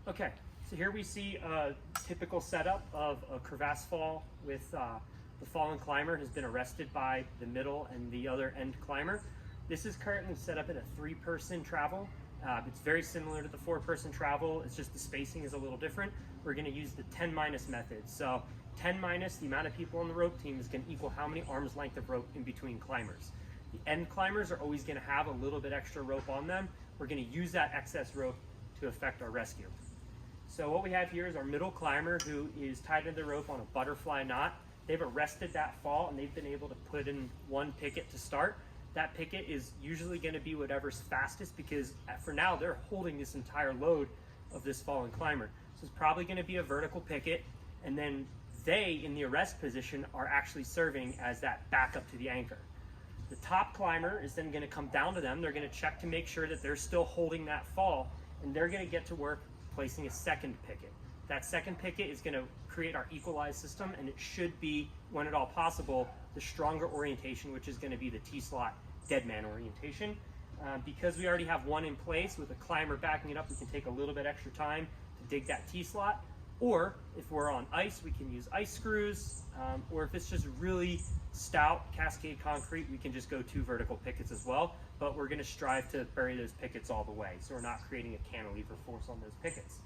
Okay, so here we see a typical setup of a crevasse fall with the fallen climber has been arrested by the middle and the other end climber. This is currently set up in a 3-person travel. It's very similar to the 4-person travel, it's just the spacing is a little different. We're gonna use the 10 minus method. So 10 minus the amount of people on the rope team is gonna equal how many arms length of rope in between climbers. The end climbers are always gonna have a little bit extra rope on them. We're gonna use that excess rope to effect our rescue. So what we have here is our middle climber who is tied to the rope on a butterfly knot. They've arrested that fall and they've been able to put in one picket to start. That picket is usually going to be whatever's fastest because for now they're holding this entire load of this fallen climber. So it's probably going to be a vertical picket, and then they in the arrest position are actually serving as that backup to the anchor. The top climber is then going to come down to them. They're going to check to make sure that they're still holding that fall, and they're going to get to work placing a second picket. That second picket is going to create our equalized system, and it should be, when at all possible, the stronger orientation, which is going to be the T-slot dead man orientation. Because we already have one in place with a climber backing it up, we can take a little bit extra time to dig that T-slot. Or if we're on ice, we can use ice screws. Or if it's just really stout cascade concrete, we can just go 2 vertical pickets as well. But we're going to strive to bury those pickets all the way, so we're not creating a cantilever force on those pickets.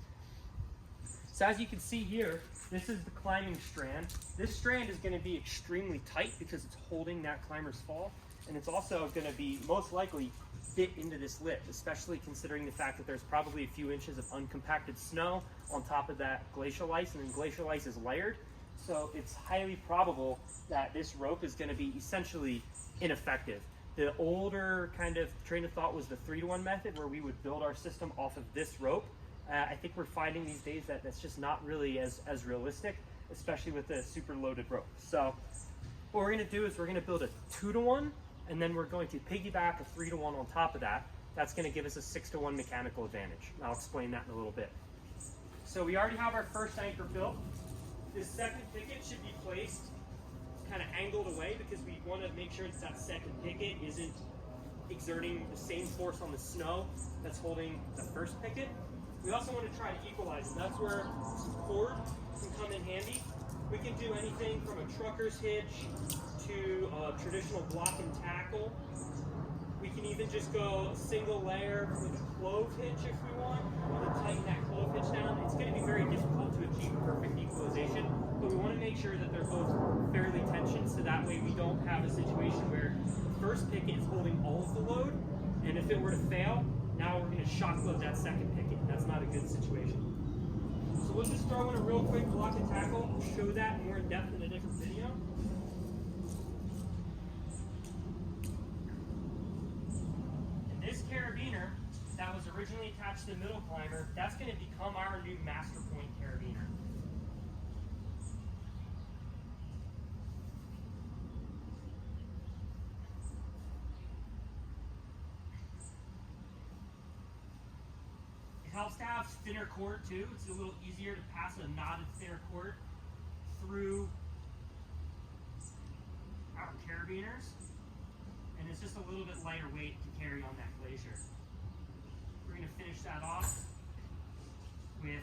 So as you can see here, this is the climbing strand. This strand is going to be extremely tight because it's holding that climber's fall, and it's also going to be most likely fit into this lip, especially considering the fact that there's probably a few inches of uncompacted snow on top of that glacial ice, and then glacial ice is layered. So it's highly probable that this rope is going to be essentially ineffective. The older kind of train of thought was the 3-to-1 method, where we would build our system off of this rope. I think we're finding these days that that's just not really as realistic, especially with the super loaded rope. So what we're going to do is we're going to build a 2-to-1, and then we're going to piggyback a 3-to-1 on top of that. That's going to give us a 6-to-1 mechanical advantage. I'll explain that in a little bit. So we already have our first anchor built. This second picket should be placed kind of angled away because we want to make sure that that second picket isn't exerting the same force on the snow that's holding the first picket. We also want to try to equalize it. That's where some cord can come in handy. We can do anything from a trucker's hitch to a traditional block and tackle. We can even just go a single layer with a clove hitch if we want. We want to tighten that clove hitch down. It's going to be very difficult to achieve perfect equalization, but we want to make sure that they're both fairly tensioned, so that way we don't have a situation where the first picket is holding all of the load, and if it were to fail, now we're going to shock load that second picket. That's not a good situation. So we'll just throw in a real quick block and tackle. We'll show that more in depth in a different video. This carabiner that was originally attached to the middle climber, that's going to become our new master point carabiner. It helps to have thinner cord too. It's a little easier to pass a knotted thinner cord through our carabiners. And it's just a little bit lighter weight to carry on that glacier. We're going to finish that off with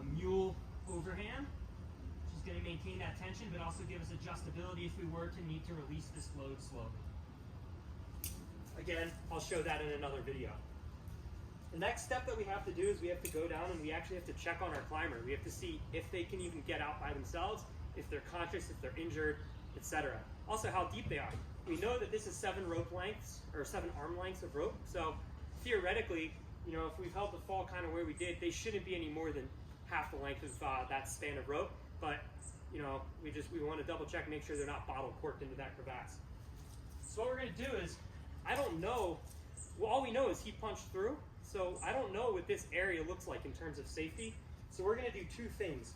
a mule overhand, which is going to maintain that tension, but also give us adjustability if we were to need to release this load slowly. Again, I'll show that in another video. The next step that we have to do is we have to go down and we actually have to check on our climber. We have to see if they can even get out by themselves, if they're conscious, if they're injured, etc. Also, how deep they are. We know that this is 7 rope lengths, or 7 arm lengths of rope, so theoretically, you know, if we've held the fall kind of where we did, they shouldn't be any more than half the length of that span of rope, but you know, we want to double check, make sure they're not bottle corked into that crevasse. So what we're going to do is, I don't know, well, all we know is he punched through, so I don't know what this area looks like in terms of safety, so we're going to do 2 things.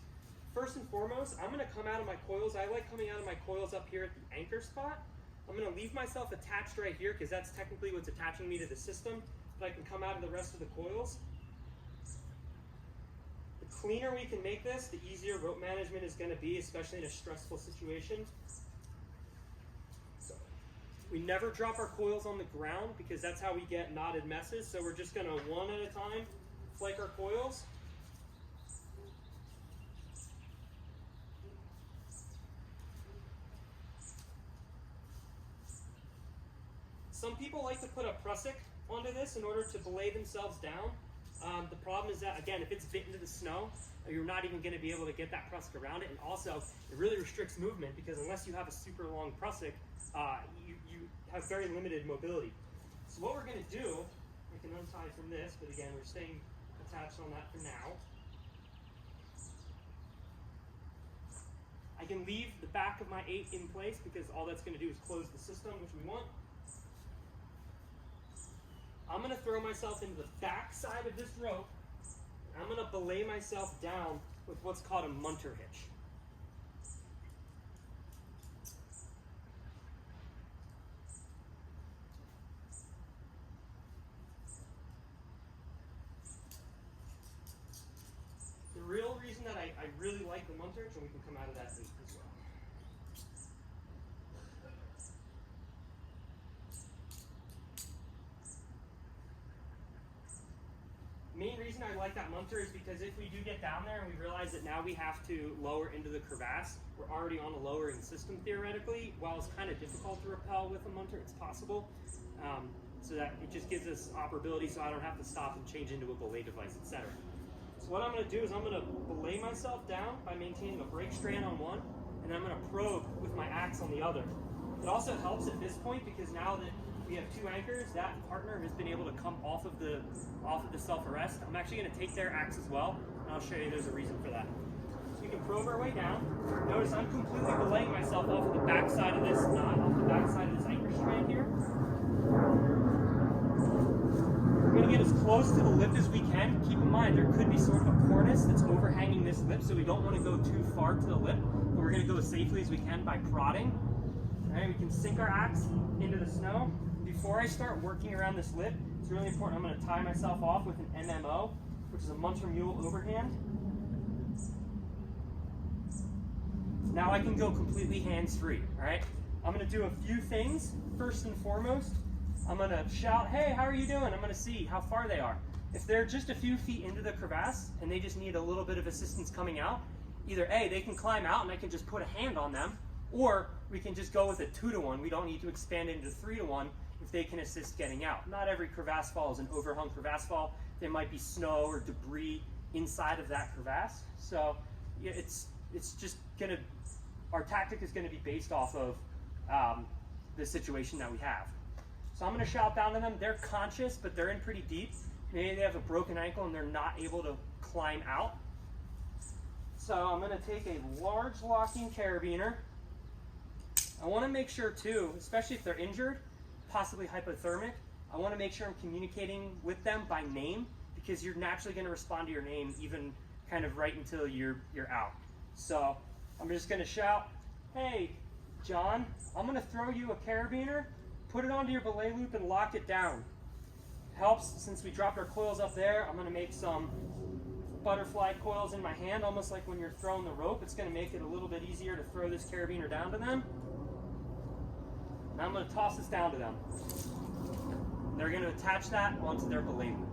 First and foremost, I'm going to come out of my coils. I like coming out of my coils up here at the anchor spot. I'm going to leave myself attached right here because that's technically what's attaching me to the system, but I can come out of the rest of the coils. The cleaner we can make this, the easier rope management is going to be, especially in a stressful situation. So We never drop our coils on the ground because that's how we get knotted messes. So we're just gonna one at a time flake our coils. Some people like to put a prusik onto this in order to belay themselves down. The problem is that, again, if it's bit into the snow, you're not even going to be able to get that prusik around it. And also, it really restricts movement because unless you have a super long prusik, you have very limited mobility. So what we're going to do, I can untie from this, but again, we're staying attached on that for now. I can leave the back of my 8 in place because all that's going to do is close the system, which we want. I'm going to throw myself into the back side of this rope. I'm going to belay myself down with what's called a munter hitch. The real reason that I really like the munter hitch, and we can come out of that loop as well. Main reason I like that munter is because if we do get down there and we realize that now we have to lower into the crevasse, we're already on a lowering system theoretically. While it's kind of difficult to rappel with a munter, it's possible. So that it just gives us operability so I don't have to stop and change into a belay device, etc. So what I'm going to do is I'm going to belay myself down by maintaining a brake strand on one, and then I'm going to probe with my axe on the other. It also helps at this point because now that we have 2 anchors, that partner has been able to come off of the self-arrest. I'm actually going to take their axe as well, and I'll show you there's a reason for that. So we can probe our way down. Notice I'm completely belaying myself off of the back side of this knot, off the back side of this anchor strand here. We're going to get as close to the lip as we can. Keep in mind, there could be sort of a cornice that's overhanging this lip, so we don't want to go too far to the lip, but we're going to go as safely as we can by prodding. All right, we can sink our axe into the snow. Before I start working around this lip, it's really important. I'm going to tie myself off with an MMO, which is a munter mule overhand. Now I can go completely hands-free, all right? I'm going to do a few things. First and foremost, I'm going to shout, "Hey, how are you doing?" I'm going to see how far they are. If they're just a few feet into the crevasse and they just need a little bit of assistance coming out, either A, they can climb out and I can just put a hand on them, or we can just go with a 2-to-1. We don't need to expand it into 3-to-1 if they can assist getting out. Not every crevasse fall is an overhung crevasse fall. There might be snow or debris inside of that crevasse. So yeah, it's just gonna, our tactic is gonna be based off of the situation that we have. So I'm gonna shout down to them. They're conscious, but they're in pretty deep. Maybe they have a broken ankle and they're not able to climb out. So I'm gonna take a large locking carabiner. I wanna make sure too, especially if they're injured, possibly hypothermic, I want to make sure I'm communicating with them by name because you're naturally going to respond to your name even kind of right until you're out. So I'm just going to shout, "Hey, John, I'm going to throw you a carabiner, put it onto your belay loop and lock it down." Helps since we dropped our coils up there. I'm going to make some butterfly coils in my hand, almost like when you're throwing the rope. It's going to make it a little bit easier to throw this carabiner down to them. Now I'm going to toss this down to them. They're going to attach that onto their belay loop.